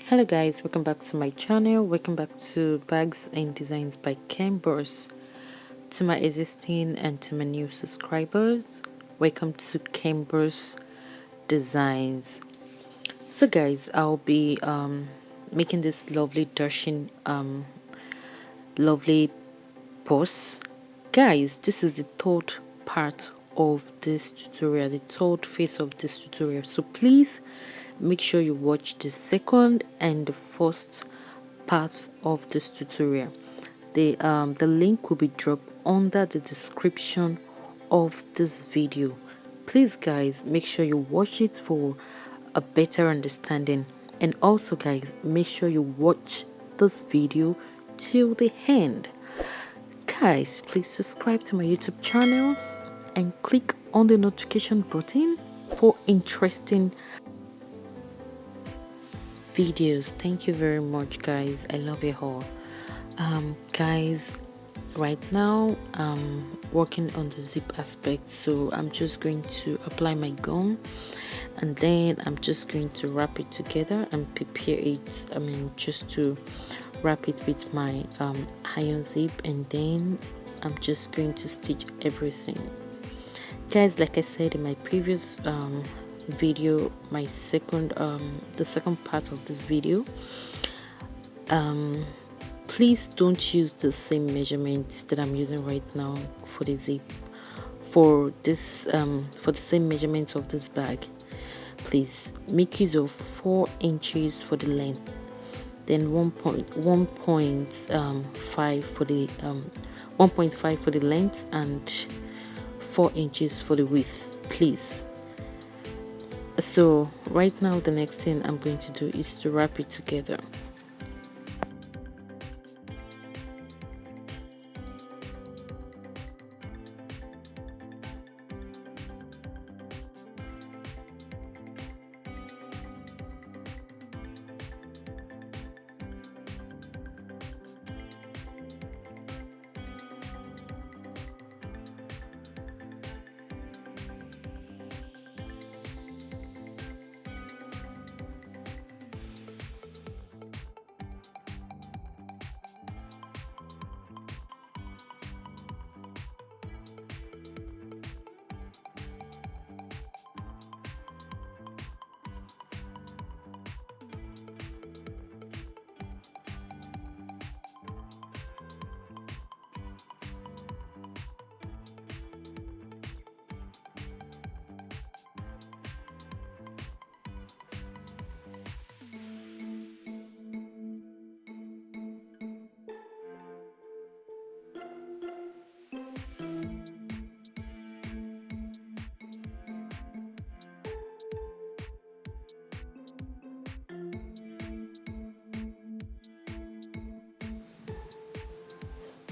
Hello guys, welcome back to my channel. Welcome back to Bags and Designs by Khembuzz. To my existing and to my new subscribers, welcome to Khembuzz Designs. So guys, I'll be making this lovely dashing lovely post. Guys, this is the third part of this tutorial, the third phase of this tutorial, so please make sure you watch the second and the first part of this tutorial. The link will be dropped under the description of this video. Please guys, make sure you watch it for a better understanding, and also guys, make sure you watch this video till the end. Guys, please subscribe to my YouTube channel and click on the notification button for interesting videos. Thank you very much guys, I love you all. Guys, right now I'm working on the zip aspect, so I'm just going to apply my gum and then I'm just going to wrap it together and prepare it. Just to wrap it with my iron zip, and then I'm just going to stitch everything. Guys, like I said in my previous video, my second the second part of this video, please don't use the same measurements that I'm using right now for the zip. For this for the same measurements of this bag, please make use of 4 inches for the length, then 1.5 for the 1.5 for the length, and 4 inches for the width, please. So right now the next thing I'm going to do is to wrap it together.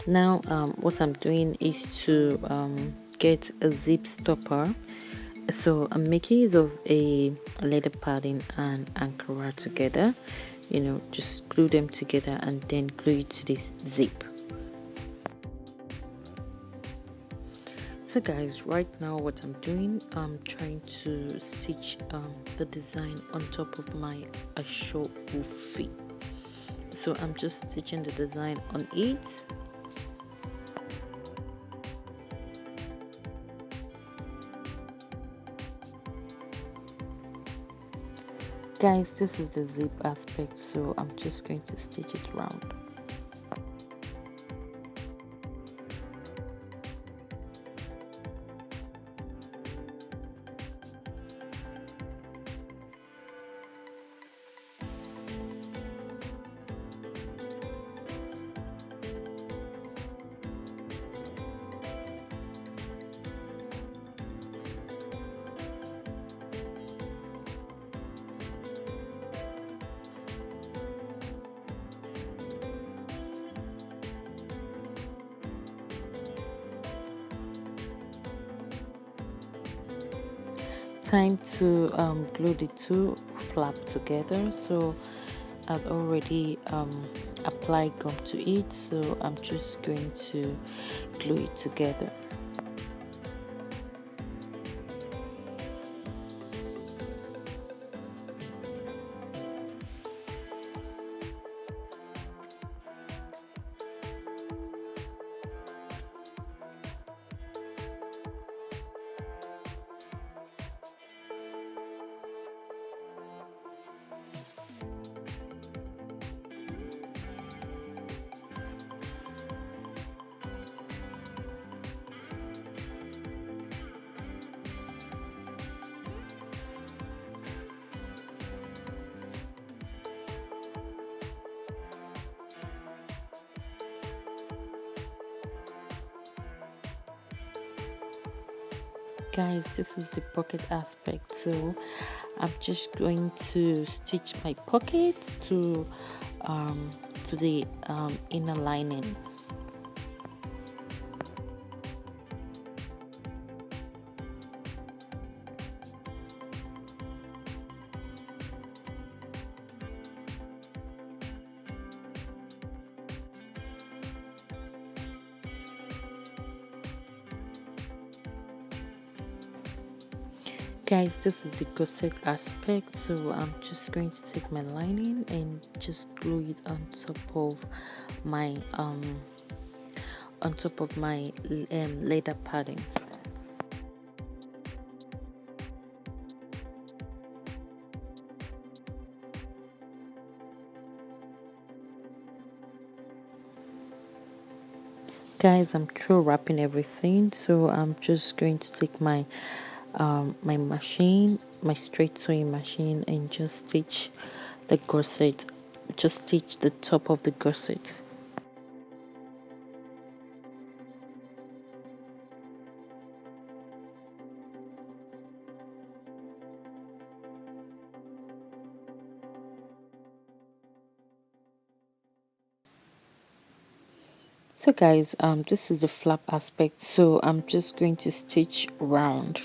Now what I'm doing is to get a zip stopper. So I'm making use of a leather padding and Ankara together, just glue them together and then glue it to this zip. So guys, right now what I'm doing, I'm trying to stitch the design on top of my Aso Ofi. So I'm just stitching the design on it. Guys, this is the zip aspect, so I'm just going to stitch it round. Time to glue the two flap together. So I've already applied gum to it, so I'm just going to glue it together. Guys, this is the pocket aspect, so I'm just going to stitch my pocket to the inner lining. Guys, this is the corset aspect, so I'm just going to take my lining and just glue it on top of my leather padding. Guys, I'm through wrapping everything, so I'm just going to take my machine, my straight sewing machine, and just stitch the corset, just stitch the top of the corset. So guys, this is the flap aspect, so I'm just going to stitch round.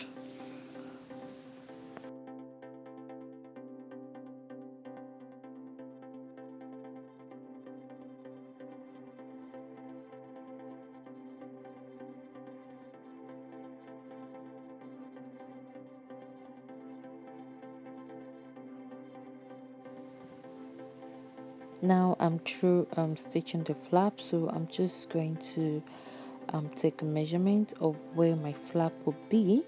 Now I'm through stitching the flap, so I'm just going to take a measurement of where my flap will be,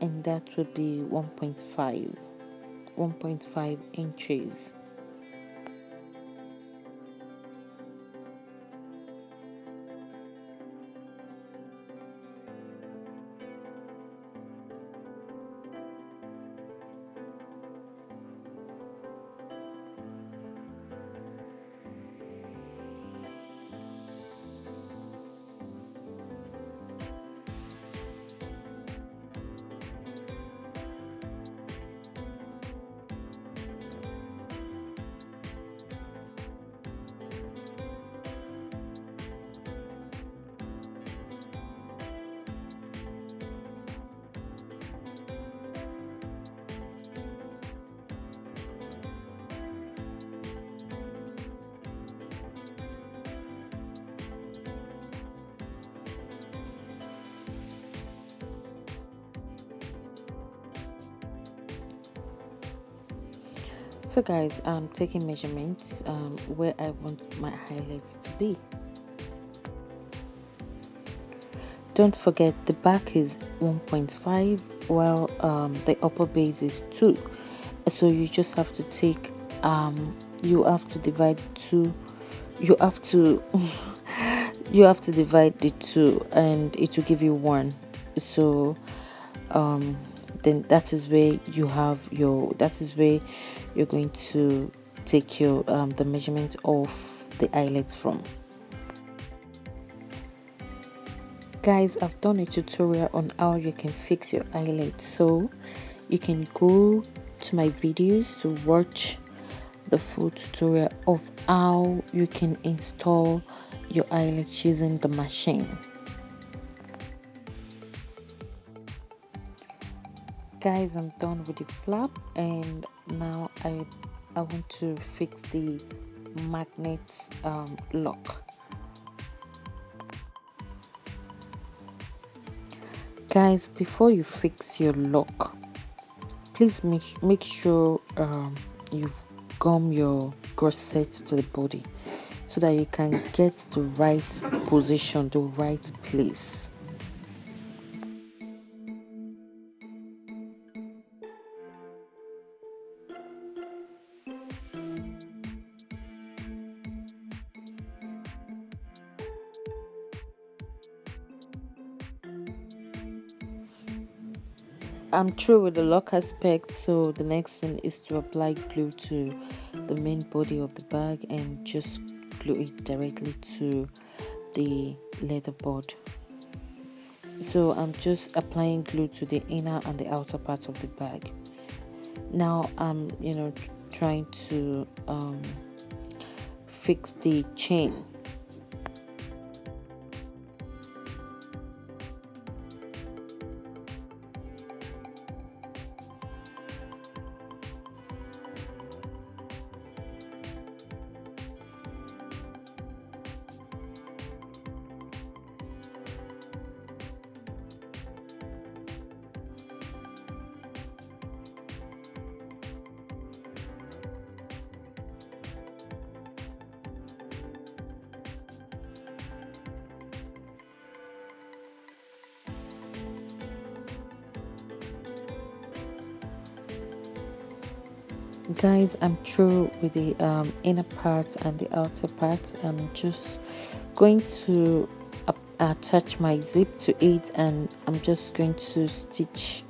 and that would be 1.5 inches. So guys, I'm taking measurements where I want my highlights to be. Don't forget the back is 1.5 while the upper base is 2. So you just have to take you have to divide 2, you have to you have to divide the 2 and it will give you 1. So then that is where you're going to take your the measurement of the eyelets from. Guys, I've done a tutorial on how you can fix your eyelets, so you can go to my videos to watch the full tutorial of how you can install your eyelets using the machine. Guys, I'm done with the flap, and now I want to fix the magnet lock. Guys, before you fix your lock, please make sure you've gum your corset to the body so that you can get the right position, the right place. I'm through with the lock aspect, so the next thing is to apply glue to the main body of the bag and just glue it directly to the leather board. So I'm just applying glue to the inner and the outer part of the bag. Now I'm trying to fix the chain. Guys, I'm through with the inner part and the outer part. I'm just going to attach my zip to it, and I'm just going to stitch.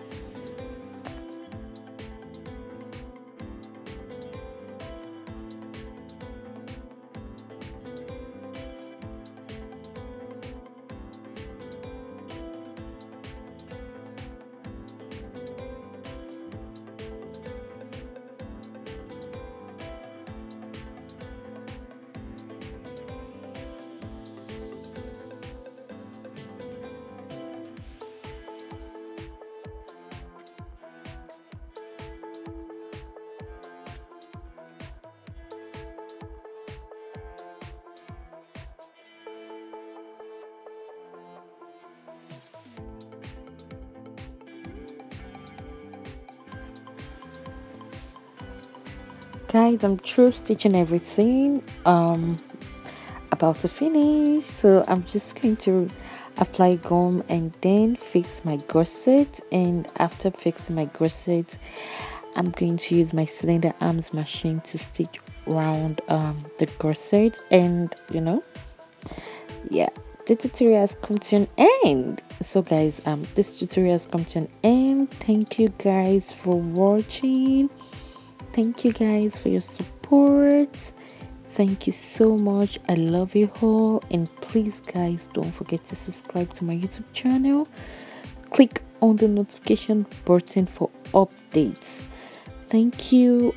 Guys, I'm through stitching everything. About to finish, so I'm just going to apply gum and then fix my gusset. And after fixing my gusset, I'm going to use my cylinder arms machine to stitch around the gusset. And yeah, the tutorial has come to an end. So guys, this tutorial has come to an end. Thank you guys for watching. Thank you guys for your support. Thank you so much. I love you all. And please, guys, don't forget to subscribe to my YouTube channel. Click on the notification button for updates. Thank you.